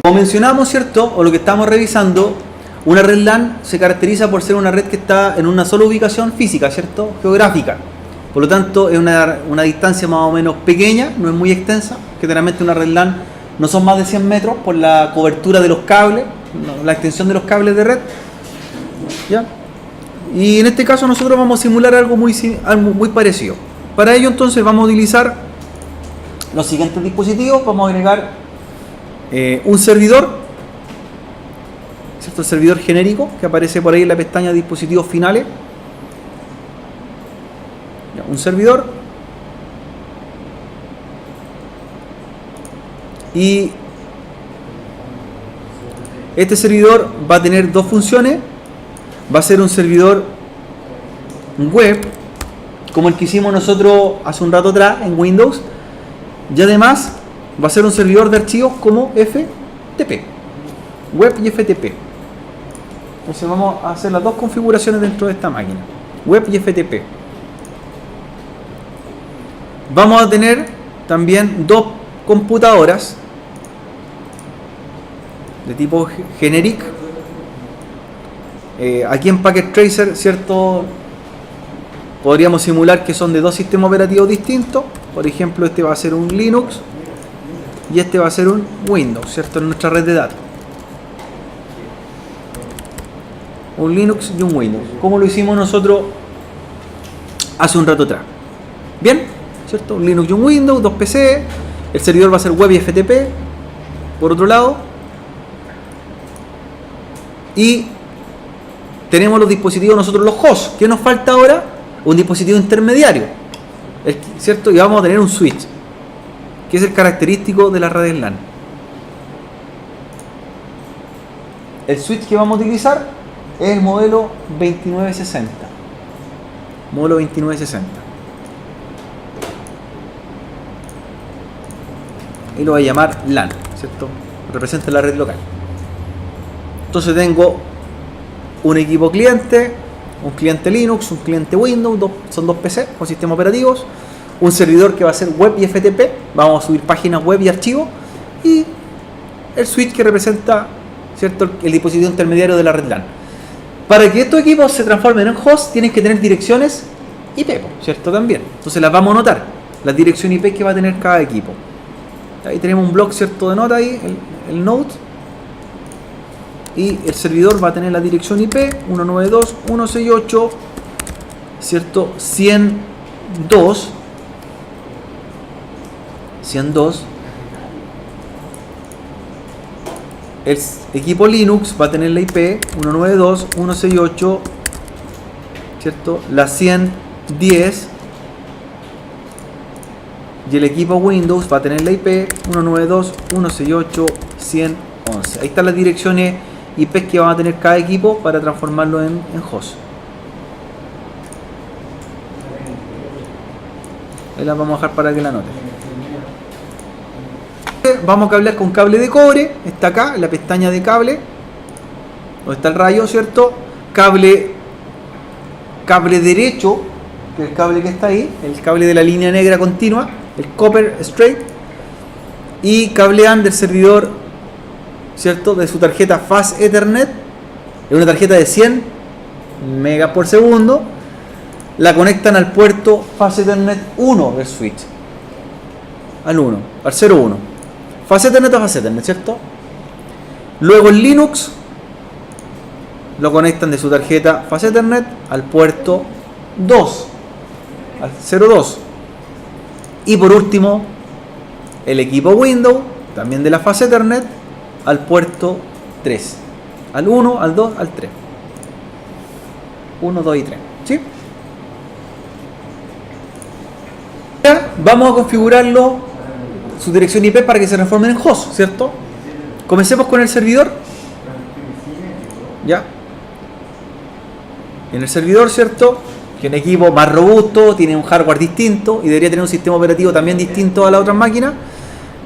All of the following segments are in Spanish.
Como mencionamos, ¿cierto? O lo que estamos revisando, una red LAN se caracteriza por ser una red que está en una sola ubicación física, ¿cierto? Geográfica. Por lo tanto, es una distancia más o menos pequeña, no es muy extensa. Generalmente una red LAN no son más de 100 metros por la cobertura de los cables, la extensión de los cables de red. ¿Ya? Y en este caso nosotros vamos a simular algo muy parecido. Para ello entonces vamos a utilizar los siguientes dispositivos. Vamos a agregar un servidor, ¿cierto? El servidor genérico que aparece por ahí en la pestaña dispositivos finales. Ya, un servidor. Y este servidor va a tener dos funciones. Va a ser un servidor web, como el que hicimos nosotros hace un rato atrás en Windows, y además va a ser un servidor de archivos como FTP, web y FTP. Entonces vamos a hacer las dos configuraciones dentro de esta máquina, web y FTP. Vamos a tener también dos computadoras de tipo generic. Aquí en Packet Tracer, ¿cierto? Podríamos simular que son de dos sistemas operativos distintos. Por ejemplo, este va a ser un Linux y este va a ser un Windows, ¿cierto? En nuestra red de datos. Un Linux y un Windows, como lo hicimos nosotros hace un rato atrás. Bien, ¿cierto? Un Linux y un Windows, dos PC. El servidor va a ser web y FTP, por otro lado. Y tenemos los dispositivos nosotros, los hosts. ¿Qué nos falta ahora? Un dispositivo intermediario, ¿cierto? Y vamos a tener un switch, que es el característico de las redes LAN. El switch que vamos a utilizar es el modelo 2960. Modelo 2960. Y lo voy a llamar LAN, ¿cierto? Representa la red local. Entonces tengo un equipo cliente, un cliente Linux, un cliente Windows, son dos PC con sistemas operativos, un servidor que va a ser web y FTP, vamos a subir páginas web y archivos, y el switch que representa, ¿cierto?, el dispositivo intermediario de la red LAN. Para que estos equipos se transformen en host, tienen que tener direcciones IP, ¿cierto? También. Entonces las vamos a anotar, las direcciones IP que va a tener cada equipo. Ahí tenemos un bloc, ¿cierto?, de nota ahí, el node. Y el servidor va a tener la dirección IP 192.168, ¿cierto? 102. El equipo Linux va a tener la IP 192.168, ¿cierto? La 110. Y el equipo Windows va a tener la IP 192.168.111. Ahí están las direcciones IP que van a tener cada equipo para transformarlo en host. Ahí las vamos a dejar para que la anoten. Vamos a cablear con cable de cobre. Está acá en la pestaña de cable, donde está el rayo, ¿cierto? Cable derecho, que es el cable que está ahí, el cable de la línea negra continua, el copper straight. Y cablean del servidor, ¿cierto?, de su tarjeta Fast Ethernet. Es una tarjeta de 100 megas por segundo. La conectan al puerto Fast Ethernet 1 del switch, al 1, al 01. Fast Ethernet a Fast Ethernet, ¿cierto? Luego el Linux lo conectan de su tarjeta Fast Ethernet al puerto 2, al 02. Y por último el equipo Windows, también de la Fast Ethernet, al puerto 3, al 1, al 2, al 3. 1, 2 y 3, ¿sí? Ya vamos a configurarlo, su dirección IP, para que se transformen en host, ¿cierto? Comencemos con el servidor. Ya. En el servidor, ¿cierto?, que es un equipo más robusto, tiene un hardware distinto y debería tener un sistema operativo también distinto a las otras máquinas.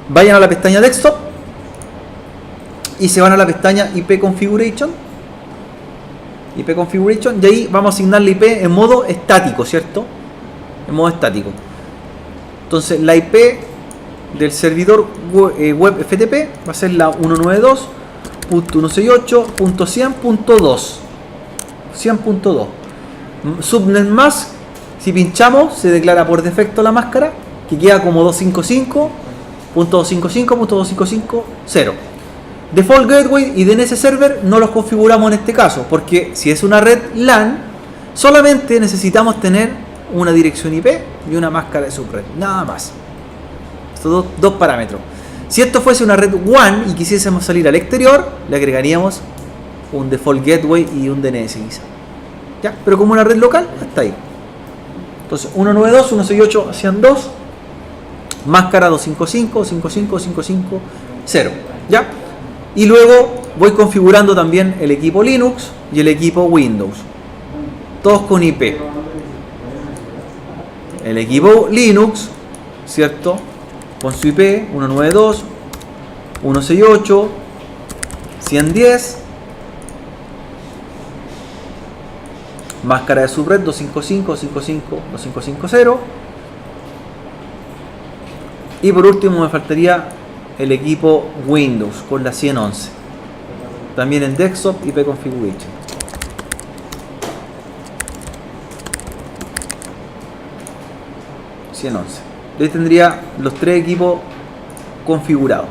Vayan a la pestaña Desktop y se van a la pestaña IP Configuration. IP Configuration, y ahí vamos a asignar la IP en modo estático, ¿cierto? En modo estático. Entonces la IP del servidor web FTP va a ser la 192.168.100.2. 100.2. Subnet Mask, si pinchamos, se declara por defecto la máscara, que queda como 255.255.255.0. Default Gateway y DNS Server no los configuramos en este caso, porque si es una red LAN, solamente necesitamos tener una dirección IP y una máscara de subred, nada más. Estos dos parámetros. Si esto fuese una red WAN y quisiésemos salir al exterior, le agregaríamos un Default Gateway y un DNS quizá. ¿Ya? Pero como una red local, hasta ahí. Entonces 192.168.100.2, máscara 255.55.55.0. ¿Ya? Y luego voy configurando también el equipo Linux y el equipo Windows. Todos con IP. El equipo Linux, ¿cierto? Con su IP 192.168.110. Máscara de subred 255.255.255.0. Y por último me faltaría el equipo Windows con la 111. También en Desktop IP Configuration. Ahí tendría los tres equipos configurados.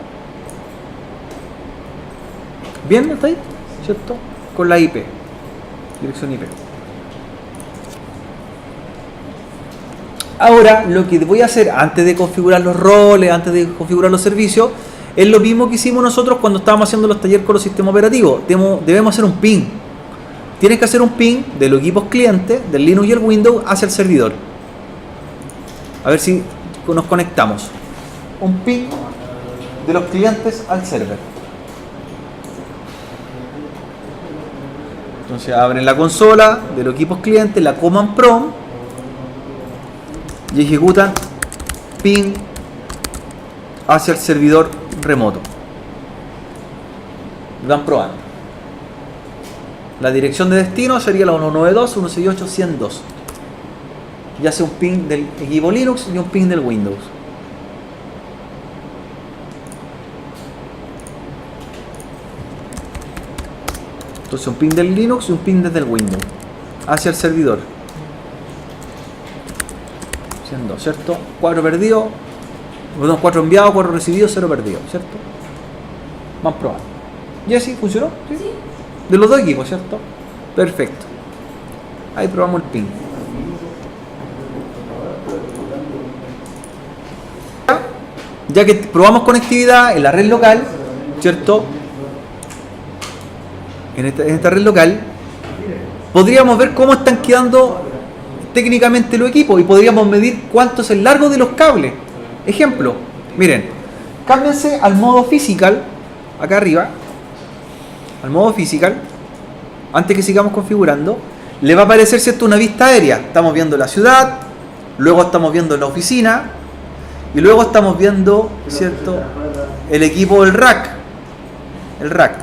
Bien, ¿está ahí? ¿Cierto? Con la IP. Dirección IP. Ahora, lo que voy a hacer antes de configurar los roles, antes de configurar los servicios, es lo mismo que hicimos nosotros cuando estábamos haciendo los talleres con los sistemas operativos. Debemos hacer un ping. Tienes que hacer un ping de los equipos clientes, del Linux y el Windows, hacia el servidor. A ver si nos conectamos. Un ping de los clientes al server. Entonces abren la consola de los equipos clientes, la command prompt, y ejecutan ping hacia el servidor remoto. Van probando. La dirección de destino sería la 192.168.100.2. Y hace un ping del equipo Linux y un ping del Windows. Entonces un ping del Linux y un ping desde el Windows hacia el servidor. 100.2, ¿cierto? 4 perdidos, 4 enviados, 4 recibidos, 0 perdidos, ¿cierto? Vamos a probar. ¿Y así funcionó? ¿Sí? Sí. De los dos equipos, ¿cierto? Perfecto. Ahí probamos el ping. Ya que probamos conectividad en la red local, ¿cierto? En esta red local, podríamos ver cómo están quedando técnicamente los equipos y podríamos medir cuánto es el largo de los cables. Ejemplo, miren, cámbiense al modo physical, acá arriba, al modo physical, antes que sigamos configurando, le va a aparecer, ¿cierto?, una vista aérea. Estamos viendo la ciudad, luego estamos viendo la oficina y luego estamos viendo, ¿cierto?, el equipo del rack. El rack.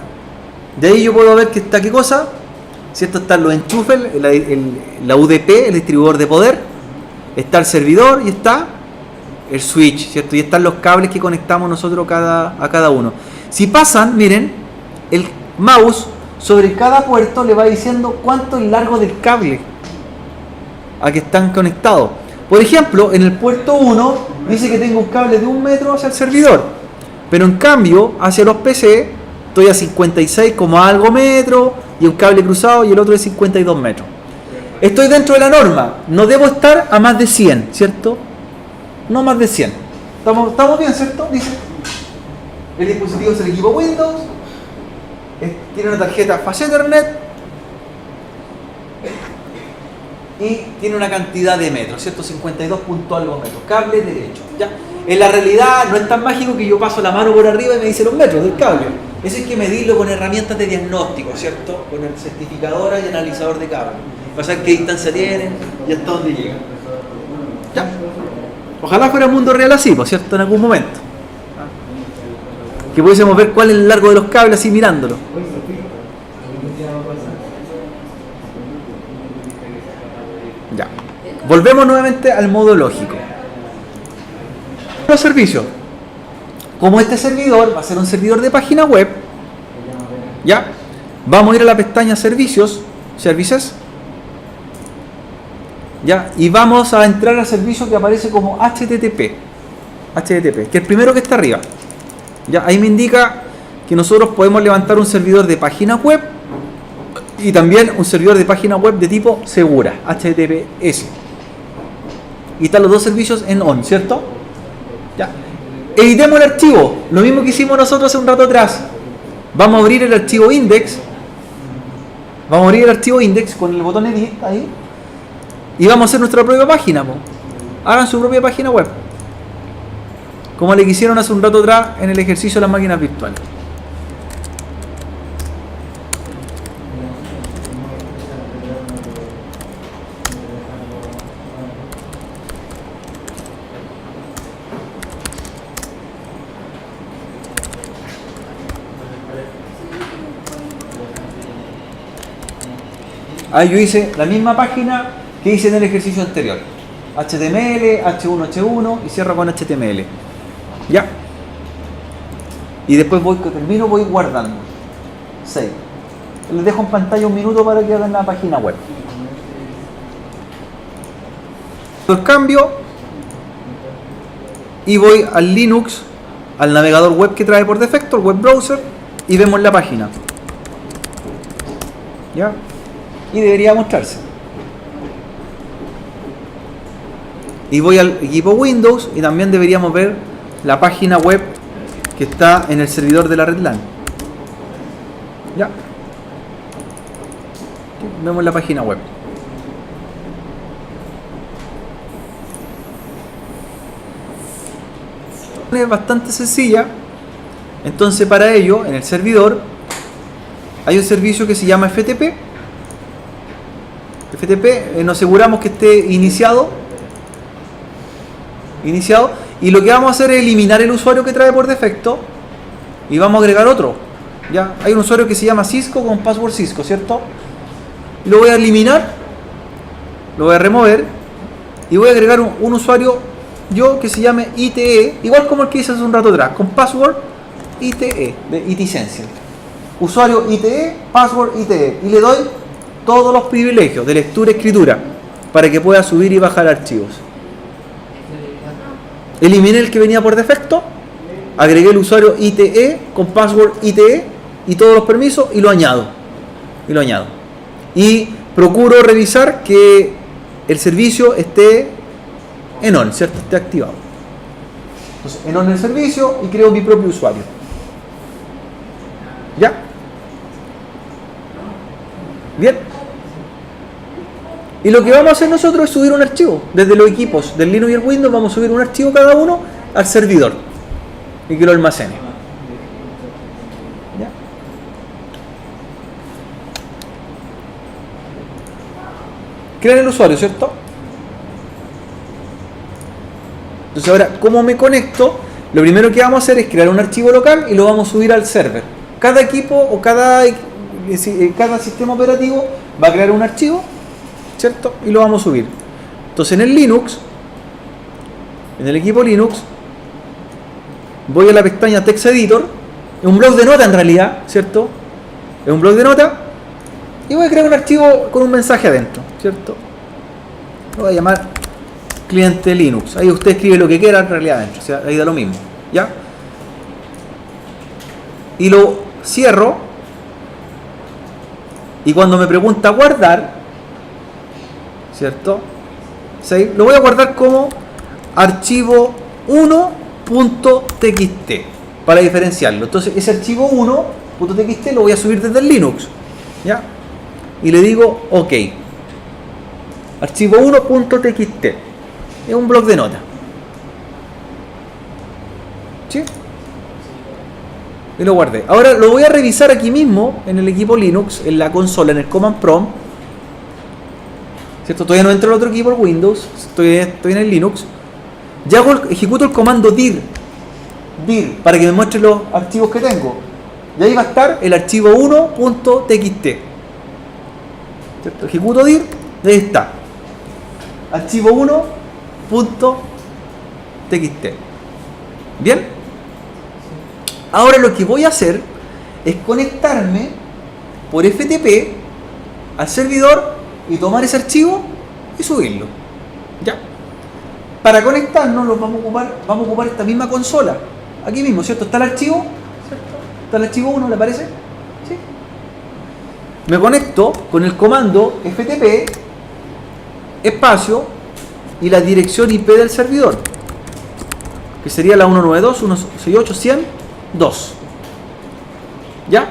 De ahí yo puedo ver que está, ¿qué cosa? ¿Cierto? Están los enchufes, la UDP, el distribuidor de poder, está el servidor y está el switch, ¿cierto? Y están los cables que conectamos nosotros a cada uno. Si pasan, miren, el mouse sobre cada puerto le va diciendo cuánto es el largo del cable a que están conectados. Por ejemplo, en el puerto 1 dice que tengo un cable de 1 metro hacia el servidor, pero en cambio hacia los PC estoy a 56, algo metros, y un cable cruzado y el otro de 52 metros. Estoy dentro de la norma, no debo estar a más de 100, ¿cierto? No más de 100. ¿Estamos bien, cierto? Dice. El dispositivo es el equipo Windows, tiene una tarjeta Fast Ethernet y tiene una cantidad de metros, ¿cierto? 52 punto algo metros, cable derecho, ¿ya? En la realidad no es tan mágico que yo paso la mano por arriba y me dice los metros del cable. Eso hay que medirlo con herramientas de diagnóstico, ¿cierto? Con el certificadora y analizador de cable. Para saber qué distancia tienen y hasta dónde llegan. ¿Ya? Ojalá fuera el mundo real así, ¿por cierto? En algún momento. Que pudiésemos ver cuál es el largo de los cables así mirándolo. Ya. Volvemos nuevamente al modo lógico. Los servicios. como este servidor va a ser un servidor de página web, ¿ya? Vamos a ir a la pestaña Servicios, Services, ¿ya? Y vamos a entrar al servicio que aparece como HTTP, que es el primero que está arriba, ¿ya? Ahí me indica que nosotros podemos levantar un servidor de página web y también un servidor de página web de tipo segura, HTTPS. Y están los dos servicios en on, ¿cierto? Ya. Editemos el archivo, lo mismo que hicimos nosotros hace un rato atrás. Vamos a abrir el archivo index. Vamos a abrir el archivo index con el botón edit ahí. Y vamos a hacer nuestra propia página. Hagan su propia página web, como le quisieron hace un rato atrás en el ejercicio de las máquinas virtuales. Ahí yo hice la misma página que hice en el ejercicio anterior. HTML, H1 y cierro con HTML. ¿Ya? Y después termino, voy guardando. Save. Les dejo en pantalla un minuto para que hagan la página web. Por cambio y voy al Linux, al navegador web que trae por defecto, el web browser, y vemos la página. ¿Ya? Y debería mostrarse. Y voy al equipo Windows y también deberíamos ver la página web que está en el servidor de la red LAN. Ya. Vemos la página web. Es bastante sencilla. Entonces, para ello, en el servidor hay un servicio que se llama FTP. Nos aseguramos que esté iniciado, y lo que vamos a hacer es eliminar el usuario que trae por defecto y vamos a agregar otro. Ya hay un usuario que se llama Cisco con password Cisco, ¿cierto? Lo voy a eliminar, lo voy a remover y voy a agregar un usuario yo que se llame ITE, igual como el que hice hace un rato atrás, con password ITE de IT Essential. Usuario ITE, password ITE, y le doy todos los privilegios de lectura y escritura para que pueda subir y bajar archivos. Eliminé el que venía por defecto, agregué el usuario ITE con password ITE y todos los permisos y lo añado. Y procuro revisar que el servicio esté en on, ¿cierto? Esté activado. Entonces, en on el servicio y creo mi propio usuario. ¿Ya? Bien. Y lo que vamos a hacer nosotros es subir un archivo. Desde los equipos del Linux y el Windows vamos a subir un archivo cada uno al servidor y que lo almacene. ¿Ya? Crean el usuario, ¿cierto? Entonces ahora, ¿cómo me conecto? Lo primero que vamos a hacer es crear un archivo local y lo vamos a subir al server. Cada equipo o cada sistema operativo va a crear un archivo, ¿cierto? Y lo vamos a subir. Entonces en el Linux, en el equipo Linux, voy a la pestaña Text Editor, es un bloc de nota en realidad, ¿cierto? Es un bloc de nota y voy a crear un archivo con un mensaje adentro, ¿cierto? Lo voy a llamar cliente Linux. Ahí usted escribe lo que quiera en realidad adentro, o sea, ahí da lo mismo, ¿ya? Y lo cierro y cuando me pregunta guardar, ¿cierto? Save, lo voy a guardar como archivo 1.txt para diferenciarlo. Entonces ese archivo 1.txt lo voy a subir desde el Linux, ¿ya? Y le digo OK. Archivo 1.txt es un bloc de nota, ¿sí? Y lo guardé. Ahora lo voy a revisar aquí mismo en el equipo Linux, en la consola, en el Command Prompt, ¿cierto? Todavía no entro al otro equipo, el Windows, estoy en el Linux. Ya ejecuto el comando dir para que me muestre los archivos que tengo. Y ahí va a estar el archivo 1.txt, ¿cierto? Ejecuto dir, y ahí está. Archivo 1.txt. ¿Bien? Ahora lo que voy a hacer es conectarme por FTP al servidor y tomar ese archivo y subirlo. ¿Ya? Para conectarnos vamos a ocupar esta misma consola. Aquí mismo, ¿cierto? Está el archivo, ¿cierto? Está el archivo 1, ¿le parece? ¿Sí? Me conecto con el comando FTP espacio y la dirección IP del servidor, que sería la 192.168.100.2. ¿Ya?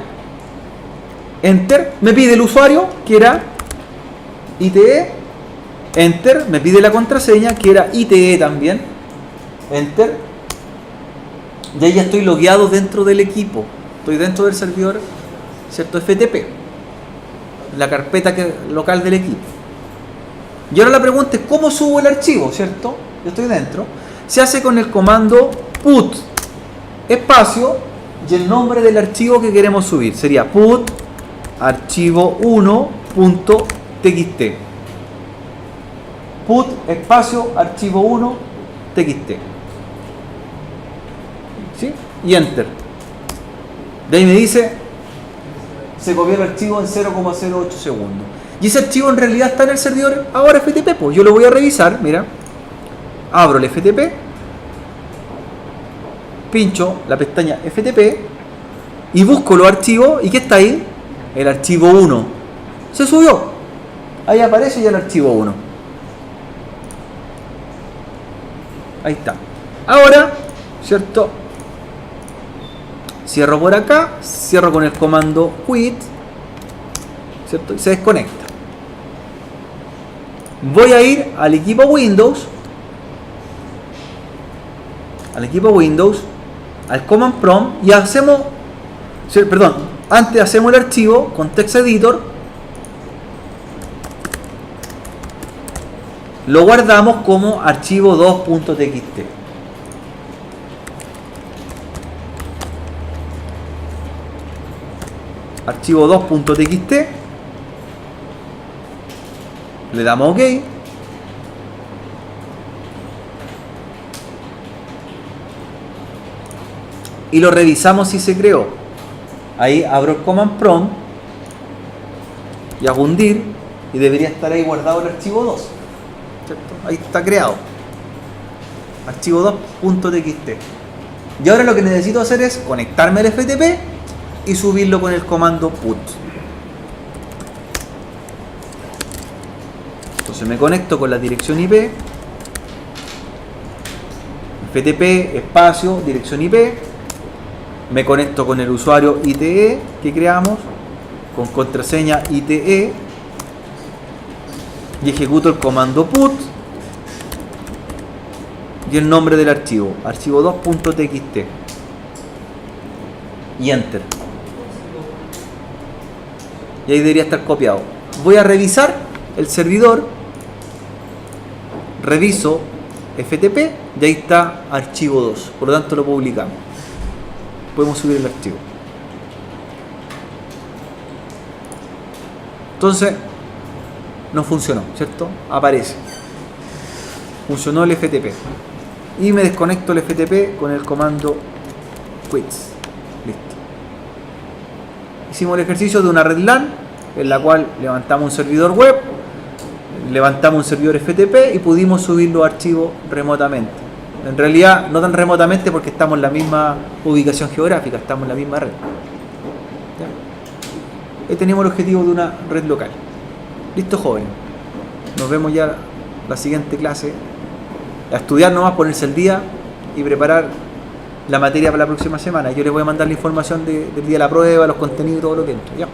Enter, me pide el usuario, que era ITE. Enter, me pide la contraseña, que era ITE también. Enter. Y ahí ya estoy logueado dentro del equipo. Estoy dentro del servidor, ¿cierto? FTP. La carpeta local del equipo. Y ahora la pregunta es, ¿cómo subo el archivo? ¿Cierto? Yo estoy dentro. Se hace con el comando put espacio y el nombre del archivo que queremos subir. Sería put archivo1.txt. Put espacio archivo1.txt. ¿Sí? Y enter. De ahí me dice, se copió el archivo en 0,08 segundos. Y ese archivo en realidad está en el servidor ahora FTP. Pues yo lo voy a revisar, mira. Abro el FTP. Pincho la pestaña FTP. Y busco los archivos. ¿Y qué está ahí? El archivo 1. Se subió. Ahí aparece ya el archivo 1. Ahí está. Ahora, ¿cierto? Cierro por acá. Cierro con el comando quit. ¿Cierto? Y se desconecta. Voy a ir al equipo Windows. Al command prompt y hacemos, antes hacemos el archivo con text editor, lo guardamos como archivo 2.txt. Archivo 2.txt, le damos OK. Y lo revisamos si se creó. Ahí abro el command prompt y hago hundir y debería estar ahí guardado el archivo 2. ¿Cierto? Ahí está creado. Archivo 2.txt. Y ahora lo que necesito hacer es conectarme al FTP y subirlo con el comando put. Entonces me conecto con la dirección IP. FTP, espacio, dirección IP. Me conecto con el usuario ITE que creamos, con contraseña ITE, y ejecuto el comando put y el nombre del archivo, archivo 2.txt, y enter. Y ahí debería estar copiado. Voy a revisar el servidor, reviso FTP y ahí está archivo 2, por lo tanto lo publicamos. Podemos subir el archivo. Entonces no funcionó, ¿cierto? Aparece. Funcionó el FTP. Y me desconecto el FTP con el comando quit. Listo. Hicimos el ejercicio de una red LAN en la cual levantamos un servidor web, levantamos un servidor FTP y pudimos subir los archivos remotamente. En realidad no tan remotamente porque estamos en la misma ubicación geográfica, estamos en la misma red. ¿Ya? Ahí tenemos el objetivo de una red local. Listo, jóvenes. Nos vemos ya la siguiente clase. A estudiar nomás, ponerse el día y preparar la materia para la próxima semana. Yo les voy a mandar la información del día de la prueba, los contenidos, todo lo que entre. ¿Ya?